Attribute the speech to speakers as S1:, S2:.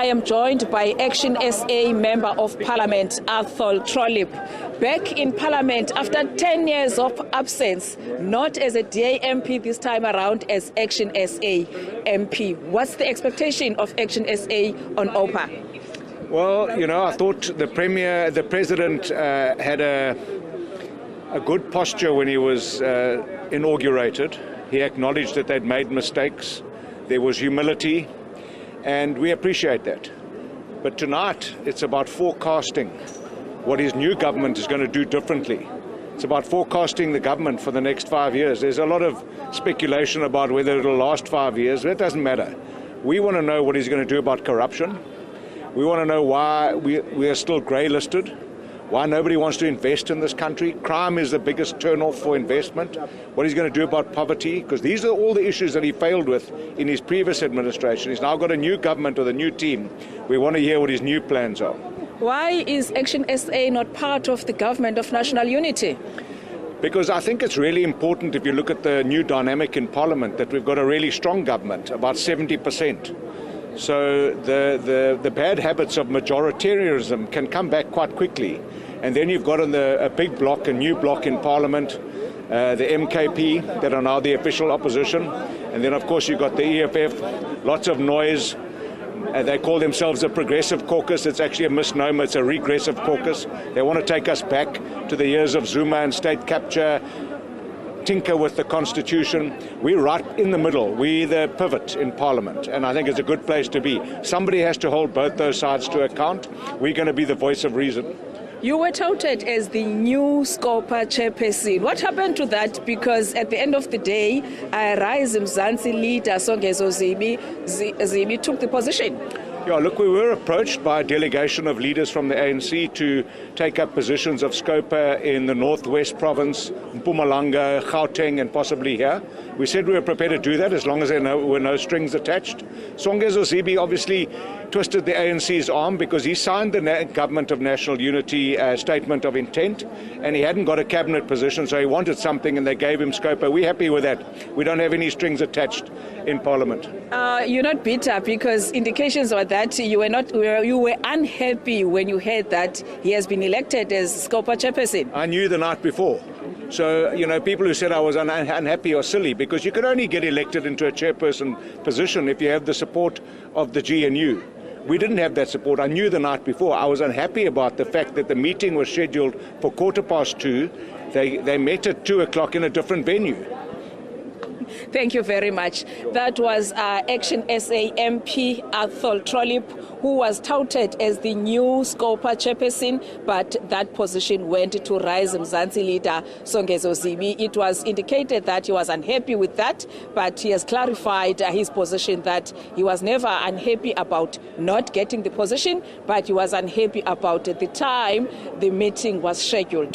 S1: I am joined by Action SA Member of Parliament, Athol Trollip. Back in Parliament after 10 years of absence, not as a DA MP this time around, as Action SA MP. What's the expectation of Action SA on OPA?
S2: Well, I thought the President had a good posture when he was inaugurated. He acknowledged that they'd made mistakes. There was humility, and we appreciate that. But tonight, it's about forecasting what his new government is going to do differently. It's about forecasting the government for the next 5 years. There's a lot of speculation about whether it'll last 5 years. That doesn't matter. We want to know what he's going to do about corruption. We want to know why we are still grey-listed, why nobody wants to invest in this country. Crime is the biggest turn-off for investment. What he's going to do about poverty, because these are all the issues that he failed with in his previous administration. He's now got a new government with a new team. We want to hear what his new plans are.
S1: Why is Action SA not part of the government of national unity?
S2: Because I think it's really important, if you look at the new dynamic in Parliament, that we've got a really strong government, about 70%. So the bad habits of majoritarianism can come back quite quickly. And then you've got a big bloc, a new bloc in Parliament, the MKP, that are now the official opposition. And then, of course, you've got the EFF, lots of noise. They call themselves a progressive caucus. It's actually a misnomer. It's a regressive caucus. They want to take us back to the years of Zuma and state capture, tinker with the Constitution. We're right in the middle. We're the pivot in Parliament, and I think it's a good place to be. Somebody has to hold both those sides to account. We're going to be the voice of reason.
S1: You were touted as the new SCOPA chairperson. What happened to that? Because at the end of the day, Rise Mzansi leader Songezo Zibi took the position.
S2: Yeah, look, we were approached by a delegation of leaders from the ANC to take up positions of SCOPA in the Northwest Province, Mpumalanga, Gauteng, and possibly here. We said we were prepared to do that as long as there were no strings attached. Songezo Zibi obviously twisted the ANC's arm because he signed the Government of National Unity statement of intent, and he hadn't got a cabinet position, so he wanted something, and they gave him SCOPA. We're happy with that. We don't have any strings attached in Parliament.
S1: You're not bitter, because indications are that you were unhappy when you heard that he has been elected as SCOPA chairperson.
S2: I knew the night before. So, people who said I was unhappy are silly, because you can only get elected into a chairperson position if you have the support of the GNU. We didn't have that support. I knew the night before. I was unhappy about the fact that the meeting was scheduled for 2:15. They met at 2 o'clock in a different venue.
S1: Thank you very much. That was Action SA MP Athol Trollip, who was touted as the new SCOPA chairperson, but that position went to Rise Mzansi leader Songezo Zibi. It was indicated that he was unhappy with that, but he has clarified his position that he was never unhappy about not getting the position, but he was unhappy about the time the meeting was scheduled.